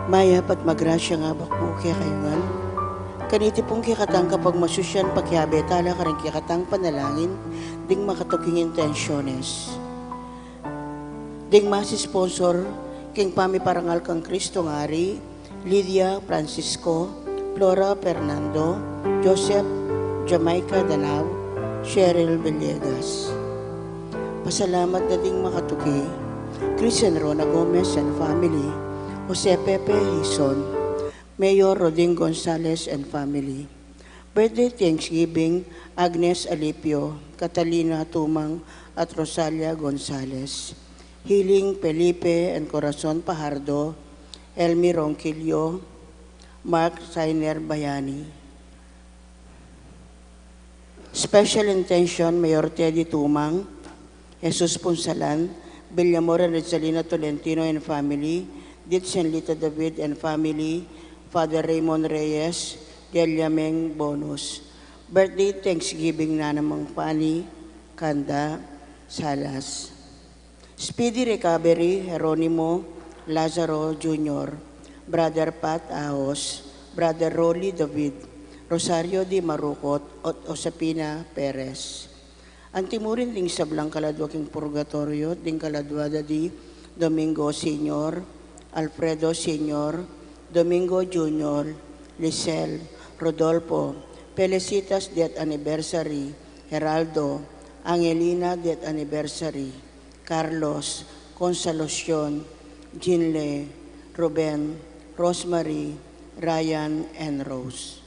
Maya pat magrasya nga bakmo kaya kayungan. Kaniti pong kikatang kapag masusyan pagyabe tala ka rin kikatang panalangin ding makatuking intensyones. Ding masi-sponsor king pami parangal kang Kristo ngari, Lydia Francisco, Flora Fernando, Joseph Jamaica Danao, Cheryl Villegas. Pasalamat na ding makatuki, Christian Rona Gomez and family, Jose Pepe Hison, Mayor Roding Gonzales and family. Birthday Thanksgiving, Agnes Alipio, Catalina Tumang at Rosalia Gonzales. Healing Felipe and Corazon Pajardo, Elmi Ronquillo, Mark Sainer Bayani. Special intention, Mayor Teddy Tumang, Jesus Punsalan, Villamora Rizalina Tolentino and family, Ditsenlita David and family, Father Raymond Reyes, Deliameng Bonus. Birthday Thanksgiving na namang Pani, Kanda, Salas. Speedy recovery, Jeronimo Lazaro Jr., Brother Pat Ahos, Brother Rolly David, Rosario Di Marucot, at Osapina Perez. Antimurin ding sablang kaladwa king purgatorio, ding kaladwada di Domingo Senior, Alfredo Senior, Domingo Junior, Lisel, Rodolfo, Felicitas Death Anniversary, Geraldo, Angelina Death Anniversary, Carlos, Consolacion, Jinle, Ruben, Rosemary, Ryan, and Rose.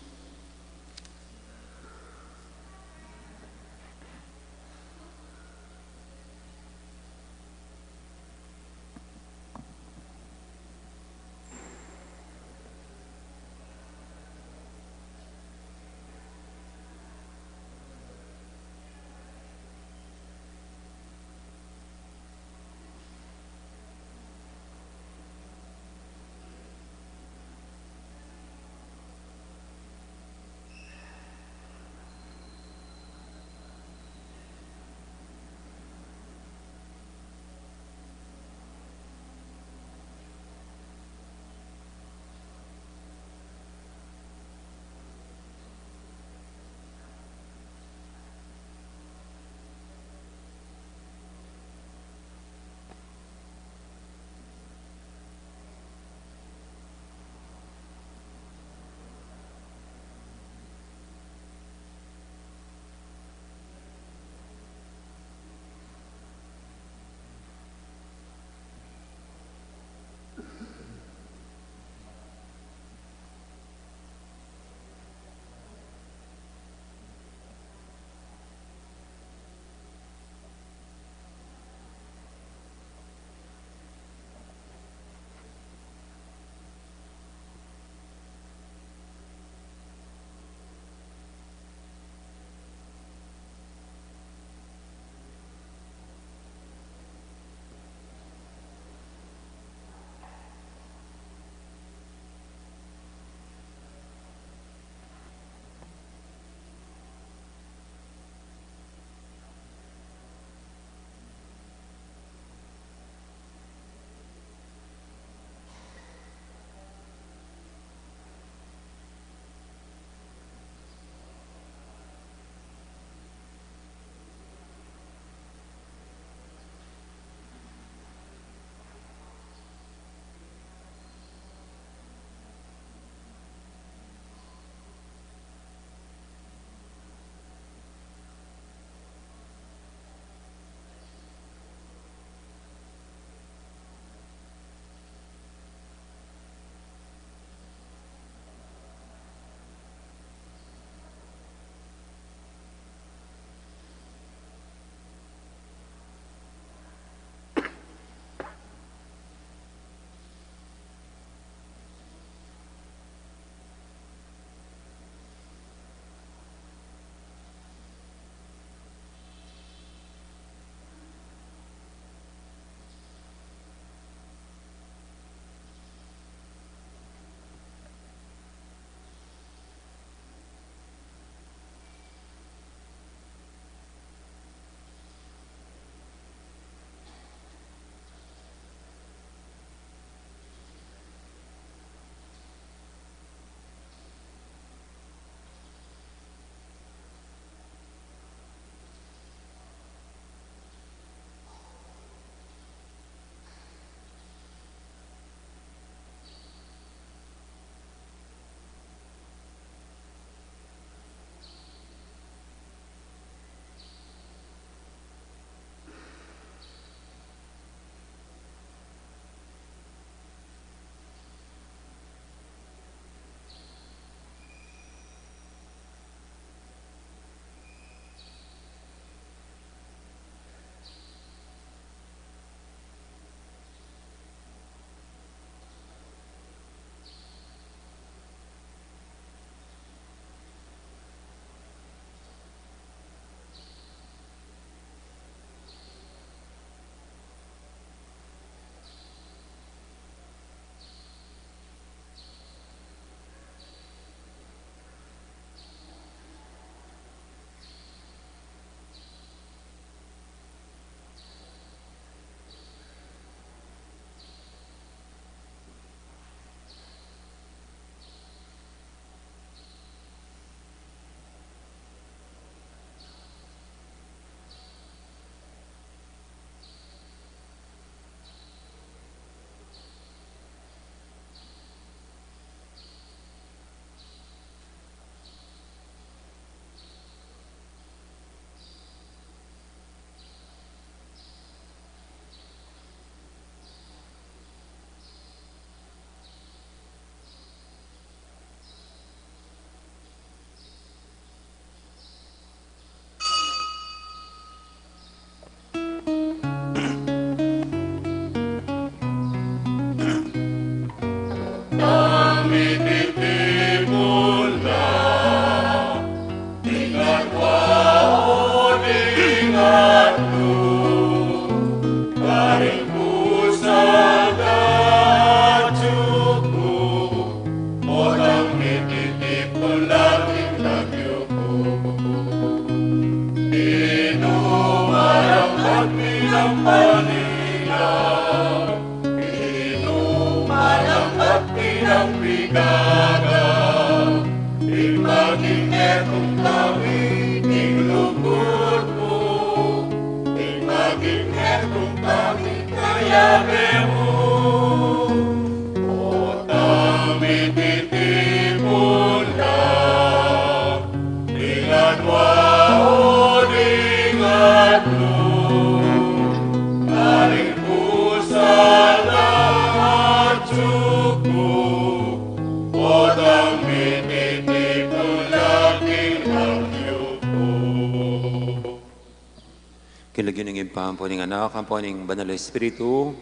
Kilagin ng impampo ng anak, ang po ng Banal na Espiritu,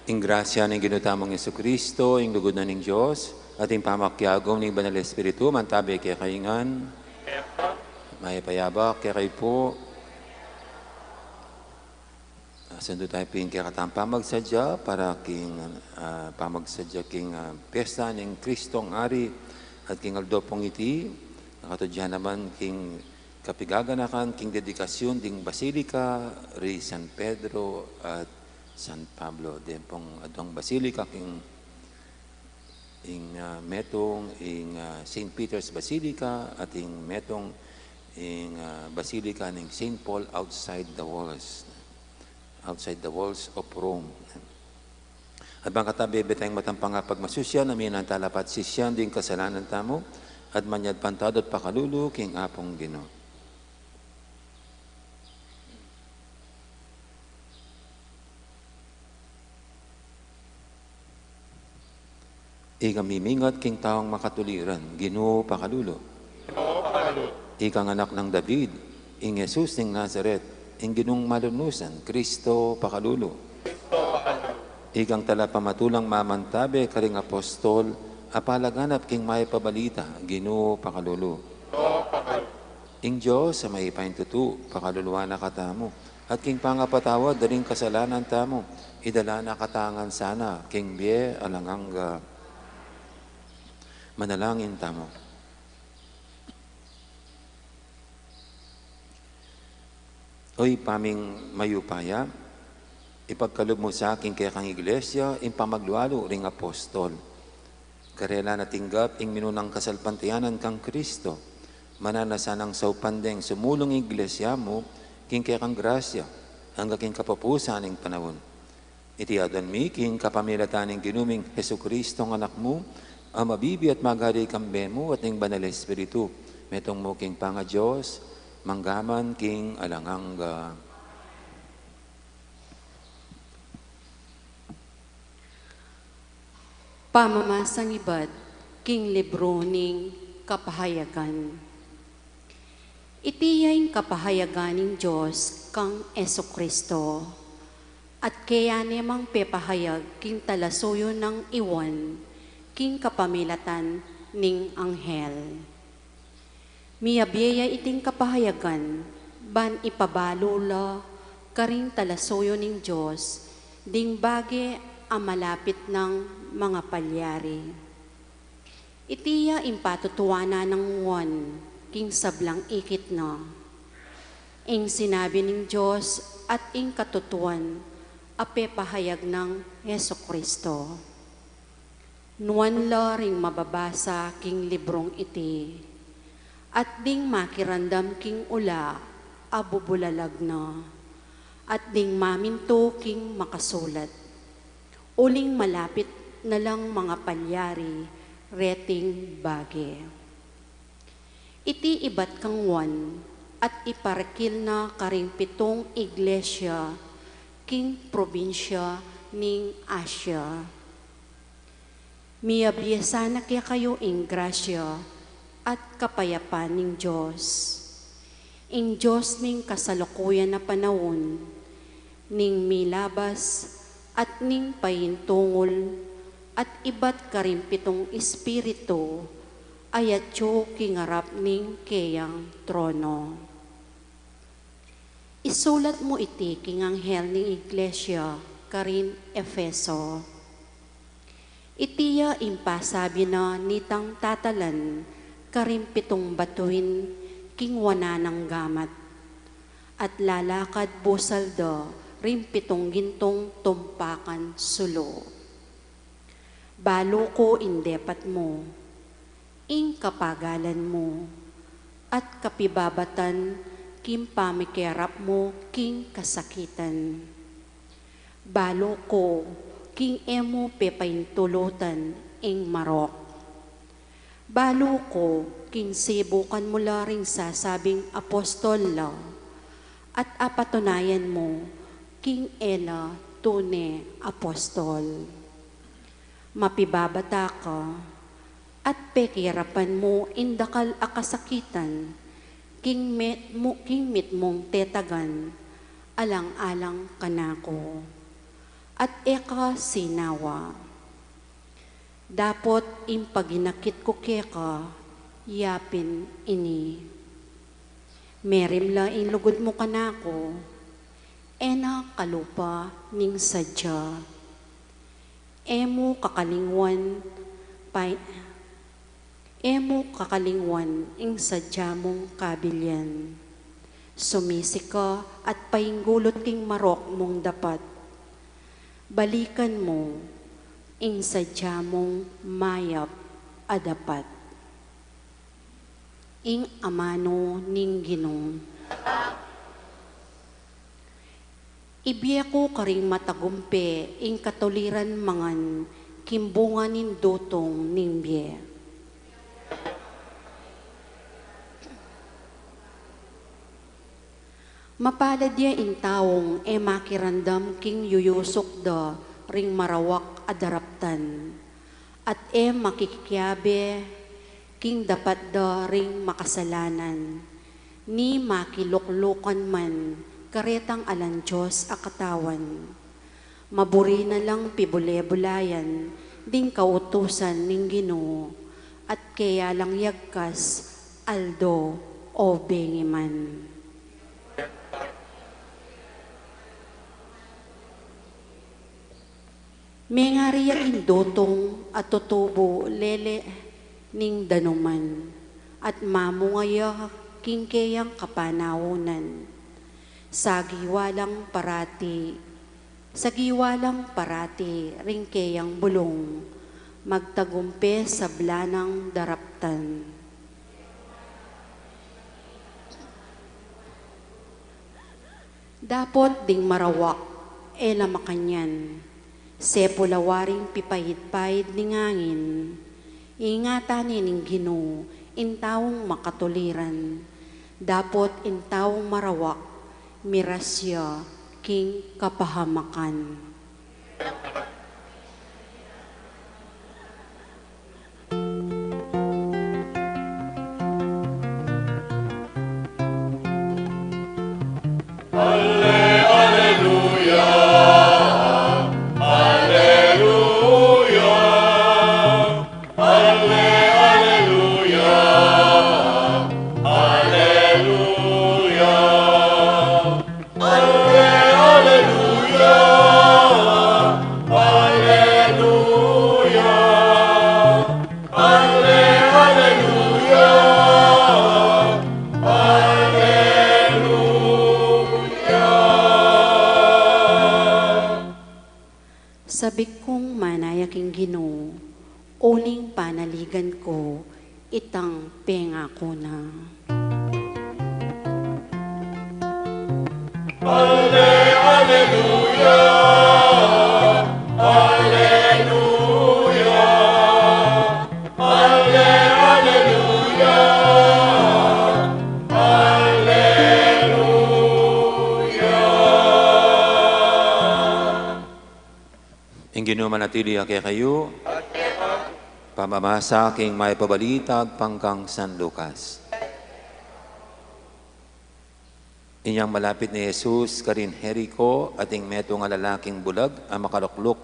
ing grasya ng ginutamang Yesu Kristo, ing lugod na ng Diyos, at ing pamakyagom ng Banal na Espiritu, mantabi kaya kaingan, may payabak kaya kayo po. Sando tayo po yung kaya katang pamagsadya para king pamagsadya king pesta ng Kristong Ari at king aldo pong iti, nakatudyan naman king kapigaganakan king dedikasyon ding Basilika, Rey San Pedro at San Pablo. Din pong adong Basilika king metong St. Peter's Basilica at ing metong Basilica ng St. Paul outside the walls of Rome. At bang katabi betayng matampang pagmasusya na minantalapat sisyan ding kasalanan tamo at manyad pantadot pakalulu king apong Ginoo. Ikang mimingat king taong makatuliran, Ginoo pakalulo. Ikang anak ng David, ing Jesus ng Nazaret, ing ginong malunusan, Kristo pakalulo. Ikang talapamatulang mamantabe, karing apostol, apalaganap king may pabalita, Ginoo pakalulo. Ing Diyos sa may paintutu, pakaluluwa na katamo, at king pangapatawad, daring kasalanan tamo, idala na katangan sana, king biye alanganga, manalangin tamo. Oy, paming mayupaya, ipagkalob mo sa akin kaya kang iglesia, impamaglualo ring apostol. Karela na tinggap, ing minunang kasalpantiyanan kang Kristo, mananasanang saupandeng sumulong iglesia mo, king kaya kang grasya, hanggang king kapapusan ing panahon. Iti adon mi, king kapamilatan ing ginuming Hesu Kristo ng anak mo, ang mabibi at magari kambe mo at ing Banal Espiritu, metong mo king panga Diyos, manggaman king alanganga. Pamamasang ibad, king libro ning kapahayagan. Itiyaing kapahayagan ng Diyos kang Eso Kristo, at kaya nemang pepahayag king talasuyo ng iwan, king kapamilatan ning anghel. Miyabyaya iting kapahayagan, ban ipabalula, karing talasuyo ning Diyos, ding bagi ang malapit ng mga palyari. Itiya impatutuwana ng wan, king sablang ikit na. Ing sinabi ng Diyos at ing katutuan, ape pahayag ng Yeso Kristo. Nuan la ring mababasa king librong iti, at ding makirandam king ula, abubulalag na, at ding maminto king makasulat. Uling malapit na lang mga palyari, reting bage. Iti ibat kang wan, at iparakil na karing pitong iglesia, king probinsya ning Asya. Miyabiyasa na kaya kayo ing grasya at kapayapan ning Diyos. Ing Diyos ning kasalukuyan na panahon, ning milabas at ning pahintungol at ibat karimpitong espiritu, ayatyo kingarap ning kayang trono. Isulat mo iti king anghel ning iglesia, karin Efeso. Itiya impasabi na nitang tatalan, karimpitong batuin, king wana ng gamat, at lalakad busalda, rimpitong gintong tumpakan sulo. Balo ko indepat mo, ing kapagalan mo, at kapibabatan kim pamikerap mo king kasakitan. Balo ko king emo pepaintulutan ing marok. Balo ko king sibukan mula ring sasabing apostol la, at apatunayan mo king ela tune apostol. Mapibabata ka, at pekirapan mo indakal akasakitan, king mit mong tetagan, alang-alang kanako, at eka sinawa. Dapot impaginakit ko keka, yapin ini. Merimla inlugod mo kanako, ena kalupa ning sadya. Emo kakalingwan ing sadya mong kabilyan. Sumisi ka at painggulot king marok mong dapat. Balikan mo ing sadya mong mayap adapat. Ing amano ning Ginoo. Ibiya ko karing matagumpe ing katuliran mangan kimbungan nin dotong ning biye. Mapalad ya in taong makirandam king yuyusok da ring marawak adaraptan, at makikikyabe king dapat da ring makasalanan, ni makiluklukan man karetang alan Diyos akatawan. Maburi na lang pibule-bulayan, ding kautusan ning Ginoo, at kaya lang yagkas aldo o bengiman. Mengariya indotong at tutubo lele ning danuman, at mamungaya king kayang kapanawunan. Sagiwalang parati ring kayang bulong, magtagumpe sa blanang daraptan. Dapot ding marawak, makanyan, sepulawaring pipahid-pahid ning angin, ingatan ning Ginoo, intawong makatuliran, dapot intawong marawak, mirasya king kapahamakan. Sabik kong manayaking Ginoo, uling panaligan ko, itang pengako na. Alleluia! Alleluia! Alleluia! Ang Ginoo manatili kay kayo. Pamamasa king may pabalitag pangkang San Lucas. Inyang malapit ni Jesus karin Jericho ating meto nga lalaking bulag ang makaluklok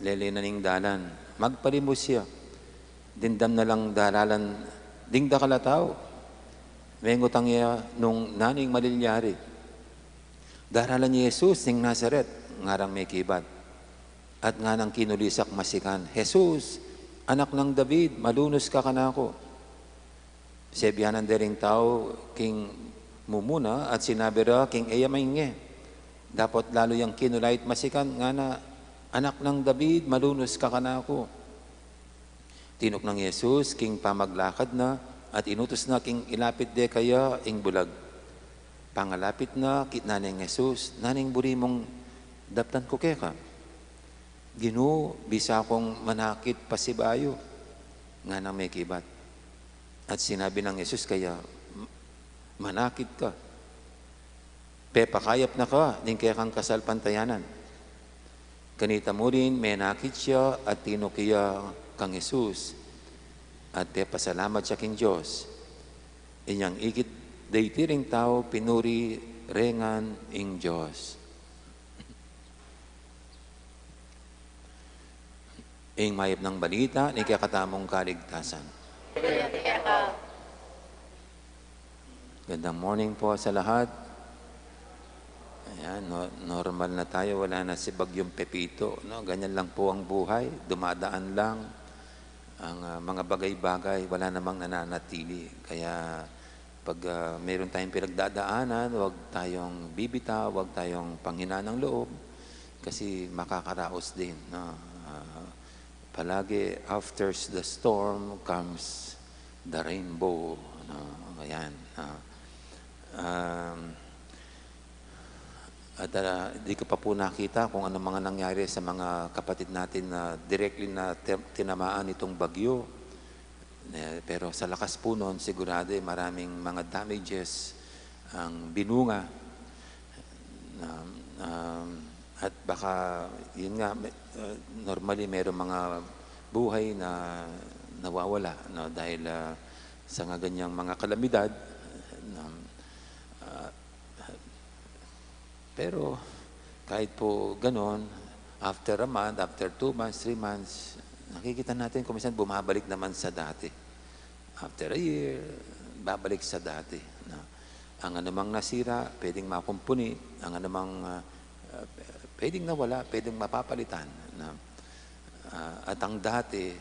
lele na ning dalan. Magpalimos siya. Dindam na lang daralan ding dakalataw. Mengutang iya nung naning malilyari. Daralan ni Jesus ning Nazaret ngarang may kibat. At nga nang kinulisak masikan, Jesus, anak ng David, malunos ka kanako. Sebyanan dering tao, king mumuna, at sinabi ra, king eyamainge. Dapat lalo yung kinulait masikan, nga na, anak ng David, malunos ka kanako. Tinok ng Yesus, king pamaglakad na, at inutos na king ilapit de kaya ing bulag. Pangalapit na, kitna ng Yesus, naning buri mong daptan ko keka. Ginu, bisa kong manakit pasibayo, nga nang may kibat. At sinabi ng Yesus kaya, manakit ka. Pepakayap na ka, ning kaya kang kasal pantayanan. Kanita mo rin, may nakit siya at tinukiya kang Yesus. At pasalamat siya king Diyos. Inyang ikit daytiring tao, pinuri rengan ing Diyos. Ing mayip ng balita, ni kakatamong kaligtasan. Gandang morning po sa lahat. Ayan, normal na tayo, wala na si Bagyong Pepito. No? Ganyan lang po ang buhay, dumadaan lang. Ang mga bagay-bagay, wala namang nananatili. Kaya pag mayroon tayong pinagdadaanan, huwag tayong bibita, huwag tayong panghina ng loob. Kasi makakaraos din. No? Palagi, after the storm comes the rainbow. No? Ayan. At di ko pa po nakita kung ano mga nangyari sa mga kapatid natin na directly na tinamaan itong bagyo. Pero sa lakas po noon, sigurado maraming mga damages ang binunga. At baka, yun nga, normally mayroong mga buhay na nawawala, no? Dahil sa nga ganyang mga kalamidad. Pero kahit po ganon, after a month, after 2 months, 3 months, nakikita natin kung minsan bumabalik naman sa dati. After a year, babalik sa dati. Ang anumang nasira, pwedeng makumpuni. Ang anumang pwedeng nawala, pwedeng mapapalitan. At ang dati,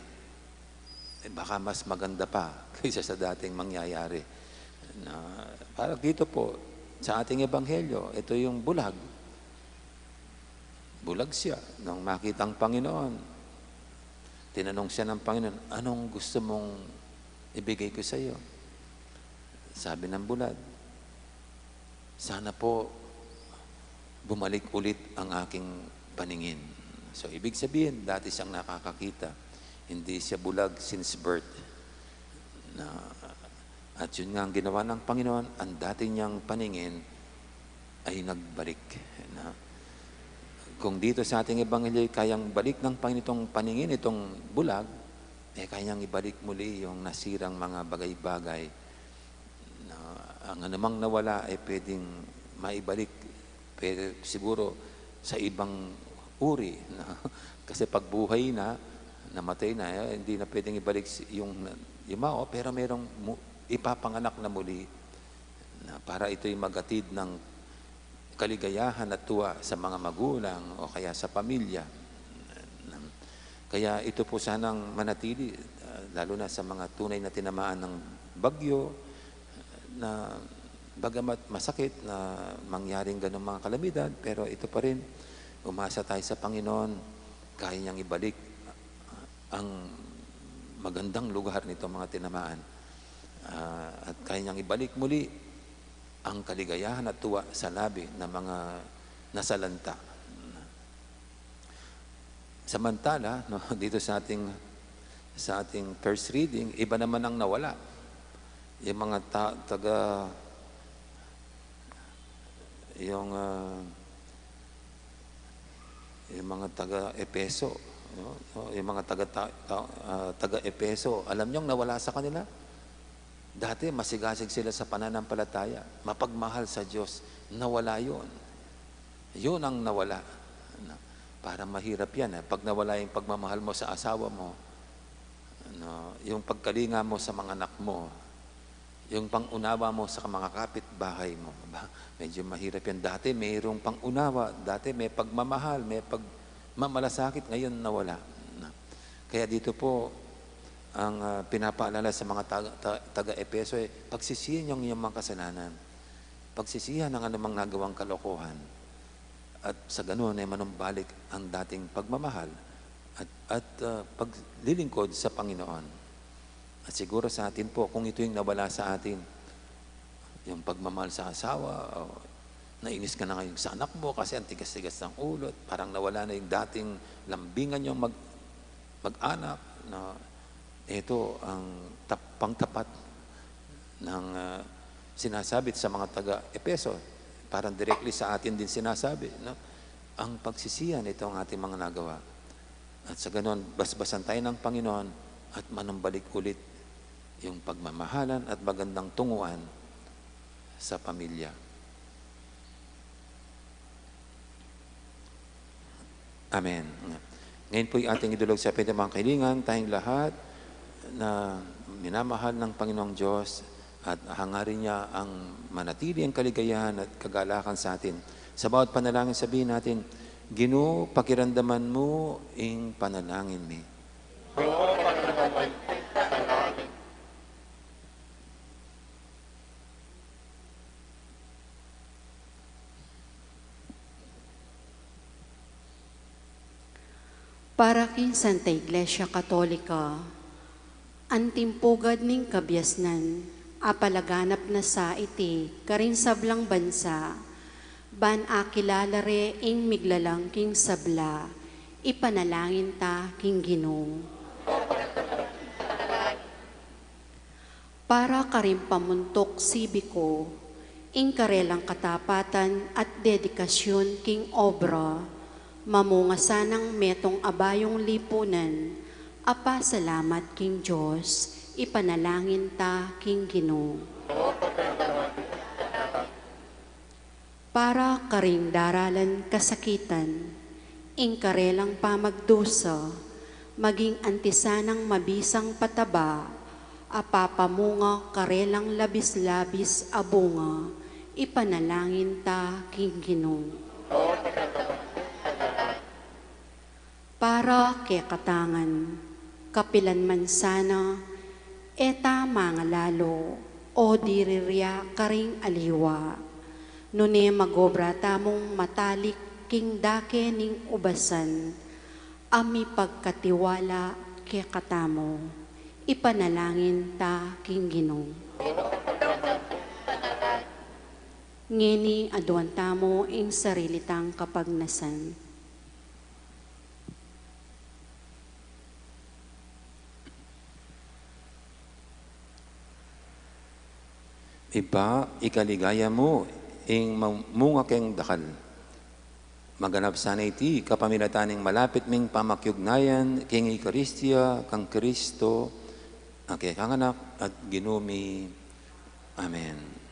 baka mas maganda pa kaysa sa dating mangyayari. Parang dito po, sa ating ebanghelyo, ito yung bulag. Bulag siya. Nung makita ang Panginoon, tinanong siya ng Panginoon, anong gusto mong ibigay ko sa iyo? Sabi ng bulag, sana po bumalik ulit ang aking paningin. So, ibig sabihin, dati siyang nakakakita. Hindi siya bulag since birth. At yun nga ang ginawa ng Panginoon, ang dati niyang paningin ay nagbalik. Kung dito sa ating ebanghelyo kayang balik ng Panginoon itong paningin, itong bulag, kayang ibalik muli yung nasirang mga bagay-bagay. Ang anumang nawala ay pwedeng maibalik, pwede siguro sa ibang uri. Kasi pag buhay na, namatay na, hindi na pwedeng ibalik yung mao, pero merong ipapanganak na muli para ito'y magatid ng kaligayahan at tuwa sa mga magulang o kaya sa pamilya. Kaya ito po sanang manatili, lalo na sa mga tunay na tinamaan ng bagyo, na bagamat masakit na mangyaring ganong mga kalamidad, pero ito pa rin, umasa tayo sa Panginoon, kaya niyang ibalik ang magandang lugar nito mga tinamaan. At kaya niyang ibalik muli ang kaligayahan at tuwa sa labi ng mga nasalanta. Samantala, no, dito sa ating first reading, iba naman ang nawala. Yung mga yung mga taga-Epeso, no? Yung mga taga-Epeso, alam niyo nawala sa kanila? Dati masigasig sila sa pananampalataya, mapagmahal sa Diyos, nawala yun. Yun ang nawala. Parang mahirap yan. Pag nawala yung pagmamahal mo sa asawa mo, yung pagkalinga mo sa mga anak mo, yung pangunawa mo sa mga kapitbahay mo, medyo mahirap yan. Dati mayroong pangunawa, dati may pagmamahal, may pagmamalasakit, ngayon nawala. Kaya dito po, ang pinapaalala sa mga taga-Epeso ay pagsisihan yung iyong mga kasalanan. Pagsisihan ang anumang nagawang kalokohan. At sa ganoon ay manumbalik ang dating pagmamahal at paglilingkod sa Panginoon. At siguro sa atin po, kung ito yung nawala sa atin, yung pagmamahal sa asawa, o nainis ka na ngayon sa anak mo kasi ang tigas-tigas ng ulo, at parang nawala na yung dating lambingan yung mag-anak, na ito ang pangtapat ng sinasabi sa mga taga-Epeso. Parang directly sa atin din sinasabi, no? Ang pagsisiyan, ito ang ating mga nagawa. At sa ganon, basbasan tayo ng Panginoon at manumbalik ulit yung pagmamahalan at magandang tunguan sa pamilya. Amen. Ngayon po yung ating idulog sa mga kailingan, tayong lahat na minamahal ng Panginoong Diyos at hangarin niya ang manatili ang kaligayahan at kagalakan sa atin. Sa bawat panalangin sabihin natin, Ginoo, pakiramdaman mo ing panalangin mi. Para kin Santa Iglesia Katolika, antimpugad ning kabyasnan, apalaganap na sa iti, karin sablang bansa, ban akilalare ing miglalang king sabla, ipanalangin ta king Ginoo. Para karin pamuntok sibiko, ing karelang katapatan at dedikasyon king obra, mamunga sanang metong abayong lipunan, apa salamat king Diyos, ipanalangin ta king Ginoo. Para karing daralan kasakitan, ing karelang pamagdusa, maging antisanang mabisang pataba, apapamunga karelang labis-labis abunga, ipanalangin ta king Ginoo. Para kay katangan, kapilan man sana, eta mga lalo, o dirirya karing aliwa, nune magobra tamong matalik king dake ning ubasan, ami pagkatiwala kay katamo, ipanalangin ta king Ginoo. Ngini aduan tamo ing sarilitang kapagnasan. Iba, ikaligaya mo, ing munga keng dakal. Maganap sana iti, kapamilataning malapit ming pamakyugnayan, king Eucharistia, kang Kristo, ang kanganak at ginumi. Amen.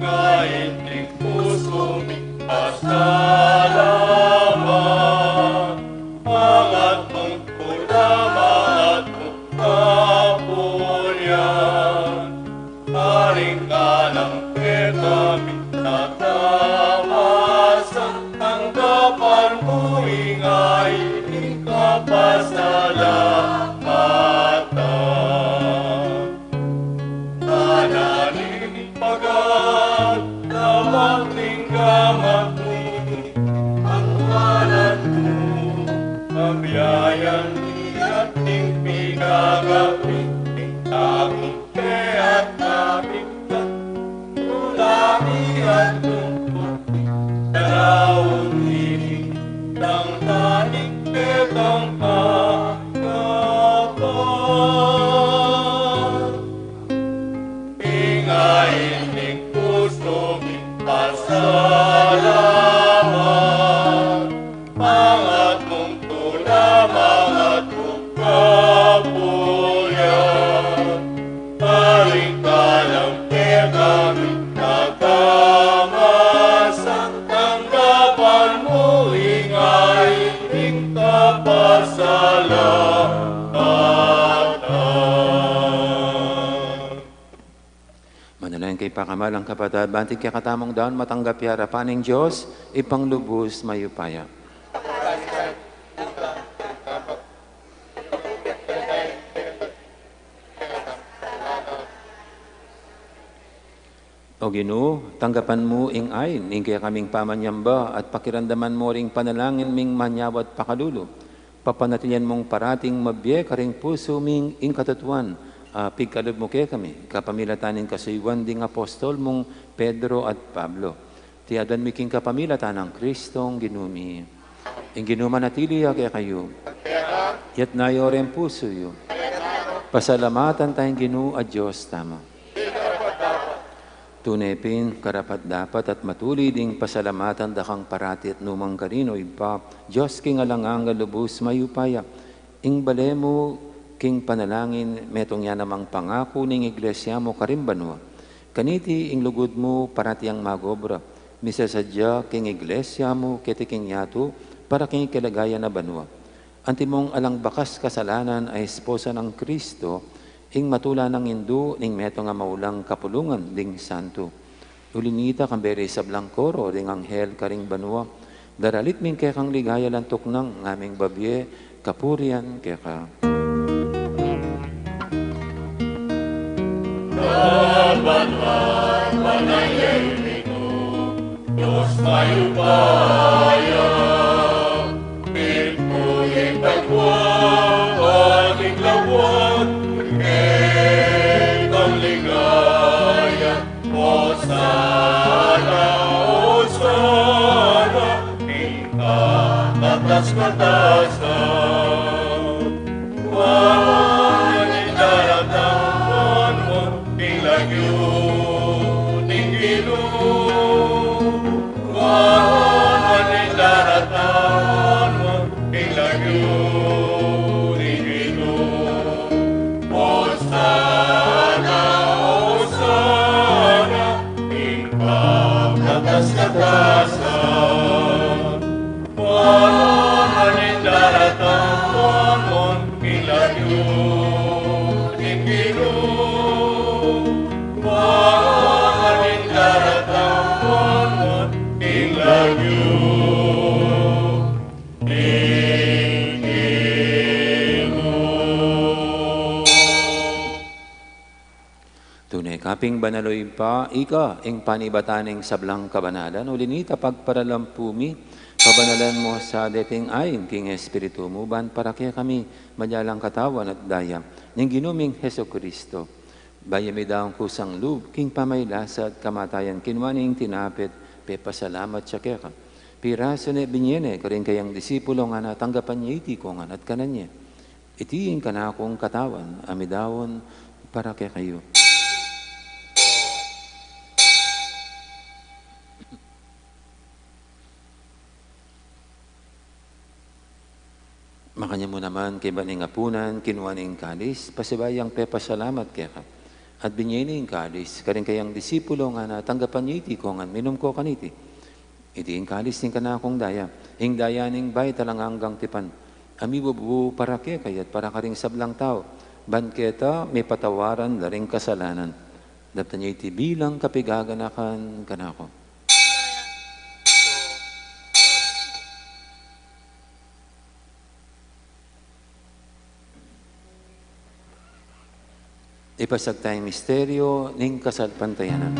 Ngayon puso mi pasalamat, angat mong kulamat mong kapulyan, haring kalang kami natawasan, tanggapan mo ingay ikapasalamatan. Tananin pagad na magtinggamat mo, ang walan mo, kabiyayan ni ating pinagapit, tingtagong kaya't kapigtan, tulami at tungkot, darawon nini, ng taning petang kagapan. Pingain ning puso mi pasalamat, pangat mong tulamangat mong kapulyan. kay pakamalang kapatid, bantig kaya katamong daon matanggap yara paning Diyos, ipanglubos mayupaya. O Ginoo, tanggapan mo ing ayn, ing kaya kaming pamanyamba at pakirandaman mo ring panalangin ming manyawat pakalulo. Papanatilian mong parating mabye karing puso ming ing katatuan. Pigkalod mo kaya kami, kapamilatanin kasuywan ding apostol mong Pedro at Pablo. Tiyadan miking kapamilatan ng Kristong ginumi. Ing ginumanatili kaya kayo. Yat nayorem puso yo. Pasalamatan tayong Ginoo at Diyos tama. Tunepin, karapat dapat at matuli ding pasalamatan dakang parati at numang karino ipa. Diyos king alangang galubos mayupaya. Ing balemo king panalangin metong yan namang pangako ning iglesia mo karimbanwa. Kaniti ing lugod mo parati ang magobra. Misasadya king iglesia mo ketiking yato para king kalagayan na banwa. Antimong alang bakas kasalanan ay esposa ng Kristo, ing matula ng Hindu, ning meto nga maulang kapulungan, ding santo. Ulinita kang beri sa blangkoro, ding anghel karing banwa. Daralit ming kaya kang ligaya lantok ng ngaming babye, kapurian kaya ka. Kabanwan, manayay mino, Diyos mayupaya, Pintuin tagwang, ating lawag, Kang ligaya, Osana, Osana, katas-katasan. Wawan daratan mo, ilagyo ning Ginoo. Wawan daratan mo, ilagyo ning Ginoo. Osana, Osana, katas-katasan. Wawan daratan mo, ilagyo ning Ginoo. Wawan daratan mo, ilagyo ning Ginoo. Tunay kaping banaloy pa, ika, ing panibataning sablang kabanalan, ulinita pagparalampumi, pabanalan mo sa dating ayin, king Espiritu mo, ban para kaya kami madyalang katawan at daya, ng ginuming Heso Kristo. Bayami daong kusang loob, king pamaylasa at kamatayan, kinwaning tinapit, pepasalamat siya kaya ka. Piraso na binyene, karing kayang disipulo nga natanggapan niya iti ko nga at kanan niya. Itiin ka na akong katawan, amidawon, para kaya kayo. Makanya mo naman kay baning apunan, kinuwaning kalis, pasibayang pepasalamat kaya ka. At binyaning kalis, karing kayang disipulo nga na tanggapan niya iti ko nga, minum ko kaniti. Itiin kalis ning ka na akong daya, ing daya ning bay talang hanggang tipan. Amibubu para kaya kayat para karing sablang tao. Banketa may patawaran laring kasalanan. Dapta niya iti bilang kapigaganakan kanako. Ipasag tayong misteryo ning kasalpantayanan.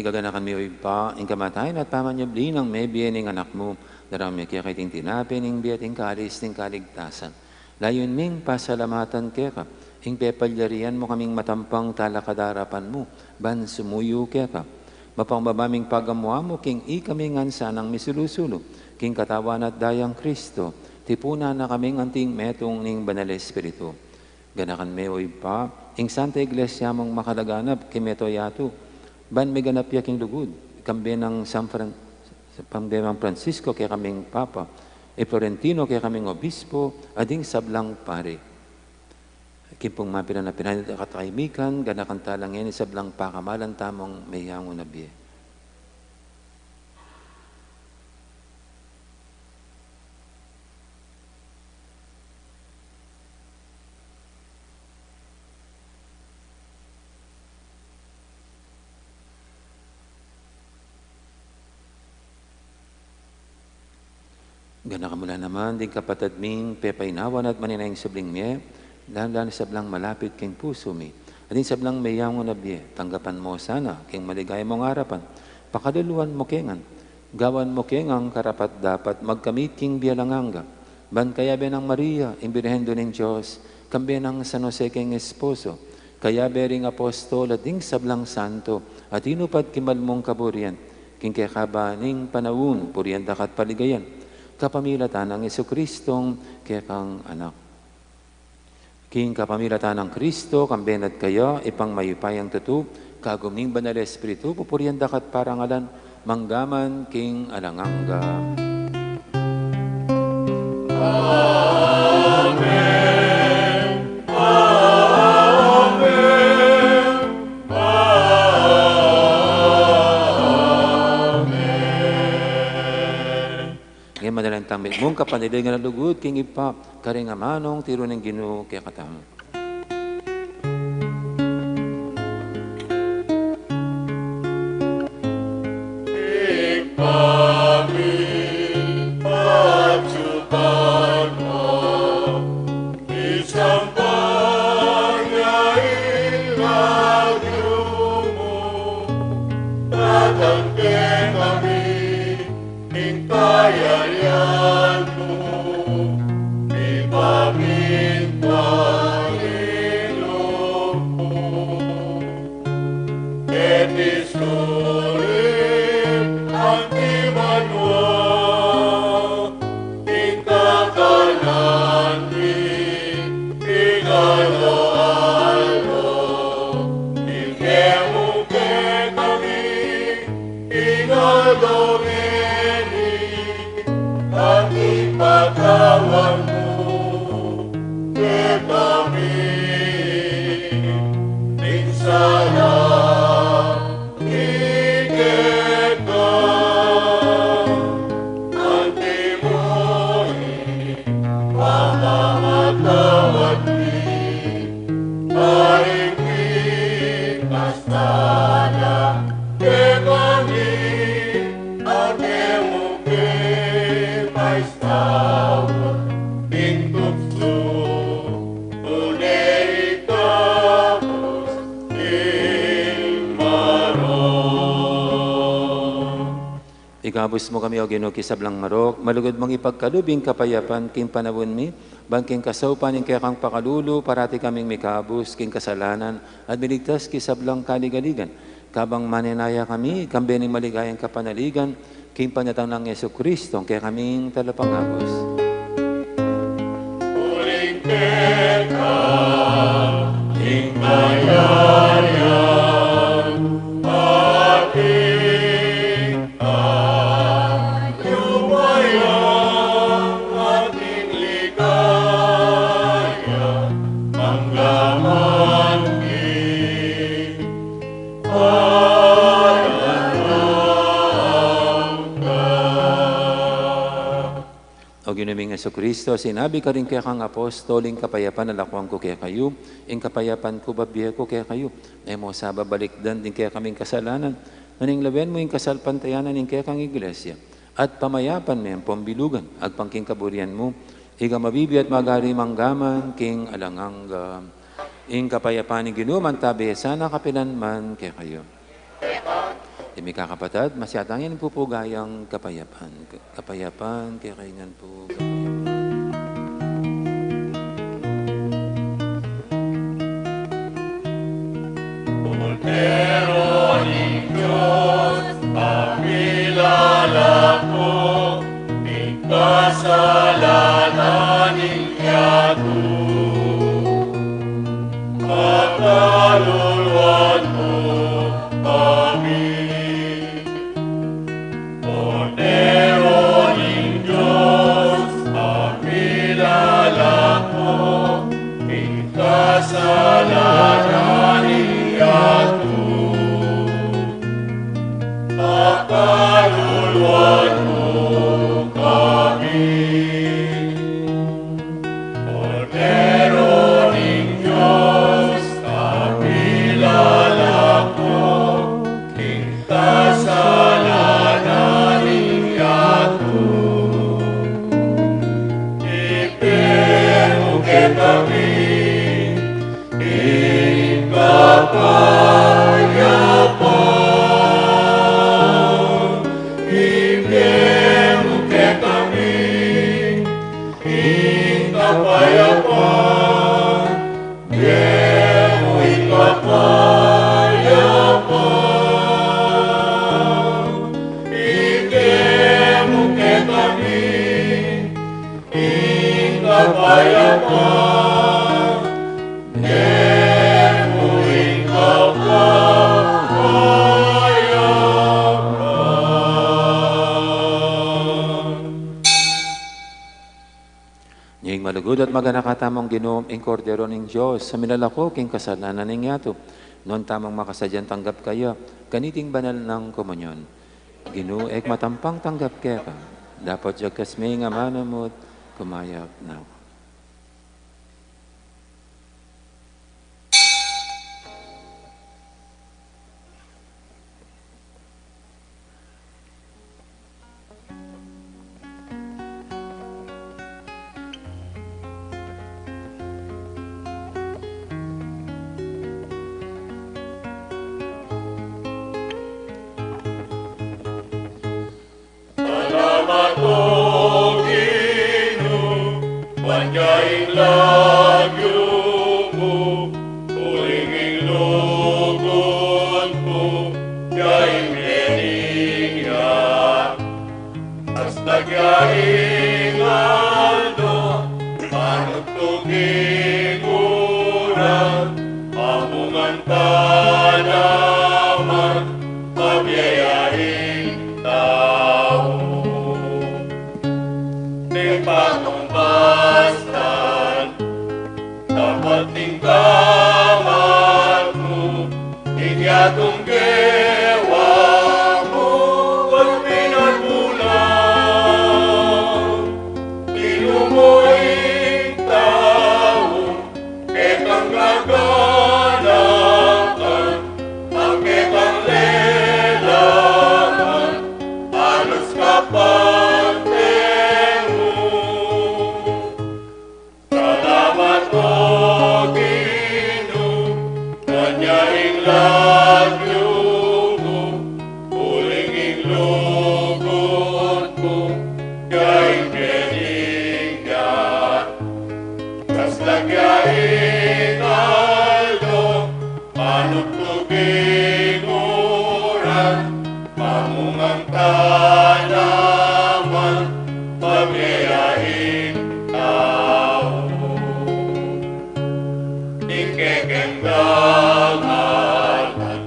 Gaganakan mi pa, ing kamatayan at pamanyabli ng may biyening anak mo, darami kaya kay tinapin, ing biyating kalis, ing kaligtasan. Layon ming pasalamatan kaya ka, ing pepalyarian mo kaming matampang talakadarapan mo, ban sumuyo kaya ka. Mapangbabaming pagamuha mo, king ikaming ansanang misulusulo, king katawan at dayang Kristo, tipuna na kaming anting metong ning banal Espiritu. Ganakan mi pa, ing Santa Iglesia mong makalaganap, kimeto yatu, ban may ganap yaking lugod, kambi ng Pangdemang Francisco kaya kaming Papa, Florentino kaya kaming Obispo, ading sablang pare. Kimpong mapila na pinanit katahimikan, ganakanta lang yan, sablang pakamalan tamong may yangon na biye. Gana ka mula naman, din kapatid ming pepainawan at maninayang sabling miye, dahan sablang malapit king puso mi. At din sablang may yangon na biye, tanggapan mo sana, king maligay mong harapan, pakaduluan mo kengan, gawan mo kengang karapat dapat magkamit king bialanganga, ban kaya ng Maria, imbirhendo ng Diyos, kambi ng San Jose king esposo, kaya bering apostol at ding sablang santo, at inupad kimal mong kaburian, king kakabaning panawun, puriyan dakat paligayan, kapamilatan ng Jesucristong kekang anak. King kapamilatan ng Kristo, kambenad kayo, ipang mayupayang tutu, kaguming banal espiritu, pupurian dakat parangalan, manggaman king alanganga. Madalang tambit mong kapanilingan na lugod, king ipa, karingamanong tiro ng Ginoo kaya katamo. Ikabus mo kami o Ginoo kisablang marok, malugod mong ipagkalubing kapayapan king panawon mi, bangking kasaupan ing kayakang pakalulu, parati kaming mikabus king kasalanan, at biligtas kisablang kaligaligan. Kabang maninaya kami, kambening maligayang kapanaligan, king panyatang ng Jesucristo, kaya kaming talapangabos. Uling teka, king mayayan, ating O ginuming Jesucristo, sinabi ka rin kaya kang apostoling kapayapan na lakwang ko kaya kayo, ing kapayapan ko babiya ko kaya kayo, ay mo sa babalikdan din kaya kaming kasalanan, naning lawen mo yung kasalpantayanan ing kaya kang iglesia, at pamayapan mo yung pambilugan, at pangking kaburian mo, iga mabibi at magari manggaman, king alanganga, ing kapayapan ng ginuman tabi, sana kapilan man kaya kayo. Imi kakapatad, masyatangin po po gayang kapayapan. Kapayapan, kaya kaingan po. Pero ni Diyos, pamilala ko, ikasalanan ng yatu. Cordero ng Diyos, ang nilalako, kasalanan niyato. Pakaluluan mo kami. Cordero ng Diyos, kami lalako, kasalanan niyato. Ipin mo kami, kapayapan, ibigay mo kay kami, kapayapan, ibigay mo kapayapan, ibigay mo kay kami, kapayapan. Ngayong malugod at maganakatamang Ginoong ing kordero ng Diyos, sa minalako king kasalanan ng yato, noon tamang makasadyan tanggap kayo, kaniting banal ng komunyon. Ginoo ek matampang tanggap kaya ka, dapat jagkas may nga manamot, kumayap na. Salamat o Ginoo, panyaing lagyo mo, ulinging lugon po, yaing benigyan. As nagyaing aldo, anot tugiguran, amungan tanaman, pabiyayaing tao. Di panumbastan, dapat tingkaman mo, inyatong gewa mo, at pinagmulang. Tinumuing tao, ketang gaganakan, ang ketang lelangan, alos kapante mo. Salamat o Ginoo, kanyaing lagyo mo, ulinging lugot mo, yaing benigyan. Kas lagyaing aldo, anot tugiguran, pamungang tanaman, pabiyayaing tao. Ikekengdangalan,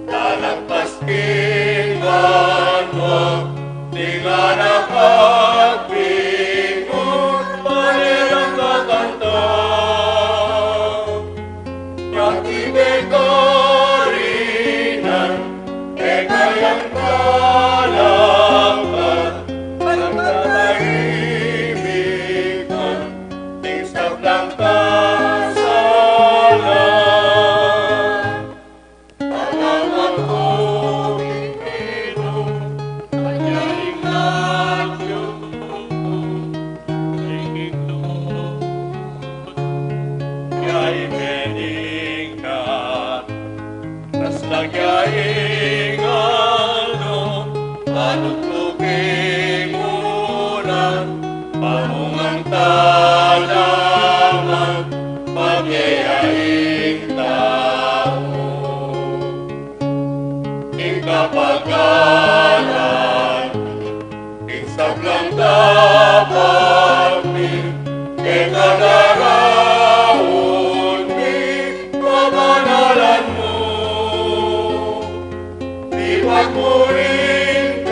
talagpaskinggan mo, di nga nakagpingon, panirang kakanta. Yakibay karinan, kayang kalangkan, pagkatahimikan, tingsap lang kasalan. Salamat o Ginoo, kanyaing lagyo mo, ulinging lugot, yaing benigyan. Tas lagyaing aldo, anot tugiguran, pamungang tanaman, pabiyayaing tao. Ing kapagalan, ing sablang dapat mi, kay kadaraon mi, kabanalan mo. Di pagmuring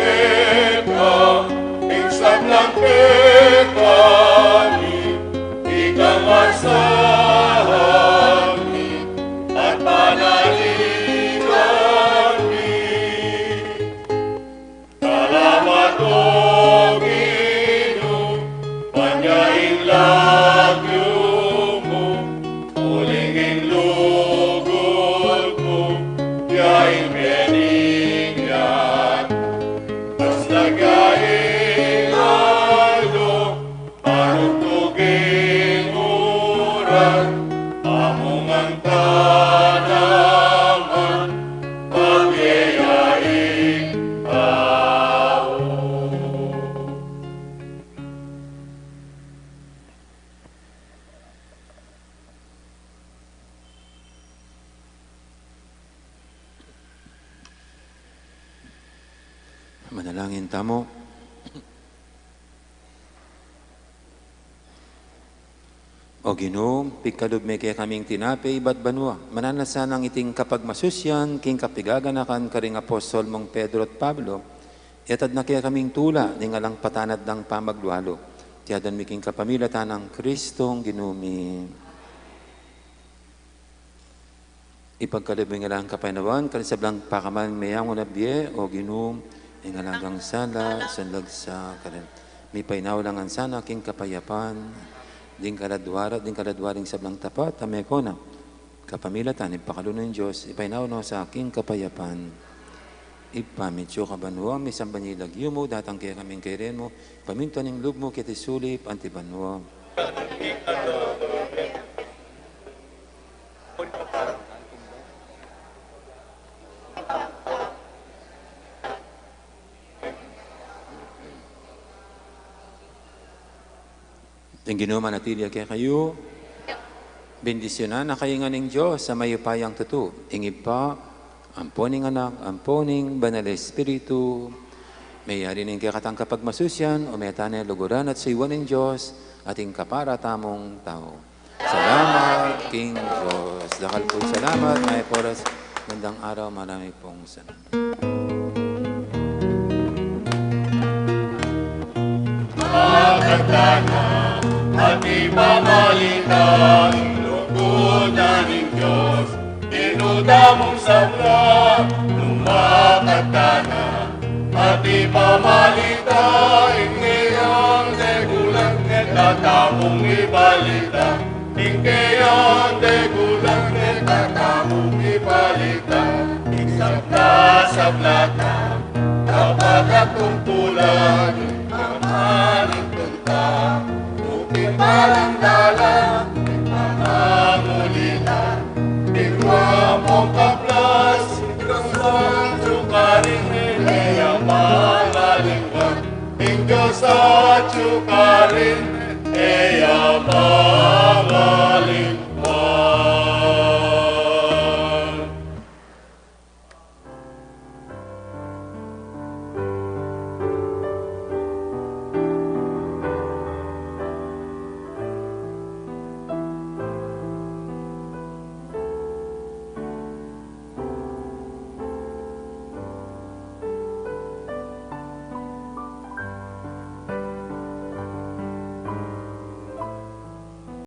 Kanta mo. O Ginoo, pikalob me kaya kaming tinapay iba't banwa. Mananasan ang iting kapag masusyan, king kapigaganakan karing apostol mong Pedro at Pablo, etad na kaya kaming tula, ning alang patanad ng pamaglualo. Tiyadan mi king kapamilatan ng Kristong ginumi. Ipagkalibay nga lang kapainawan, kanisablang pakaman mayang unabye, o Ginoo, ing alagang sala, sanlag sa karin. May painaw lang ang sana, king kapayapan, din kaladwaring sablang tapat, ameko na. Kapamilatan, ipakalunan ng Diyos, ipainaw no sa aking kapayapan. Ipamityo ka banwa, may sambanyilag yumo, datang kaya kaming kairin mo, paminto ng lub mo, kitisulip, antibanwa. Ang Ginoo manatili kaya kayo, bendisyonan na kayo nga ng Diyos sa mayupayang tuto. Ingib pa, amponing anak, amponing banal espiritu, mayari ng kakatang kapag masusyan, o metane luguran at siwan ng Diyos, ating kapara tamong tao. Salamat, King Diyos. Dakal po salamat, may poras, gandang araw, marami pong salamat. Magandana at ipamalita, inugutan ng Diyos, inuda mong sabla, lumakatana at ipamalita, ingayang degulang netatamong ibalita, ingayang degulang netatamong ibalita, sabla-sablata, dapat katumpulan, amaling tunta, upin palang dalang, pamamulila, tigwa mong kaplas, ikasang sukarin nilay ang mga lingwa, Diyos at sukarin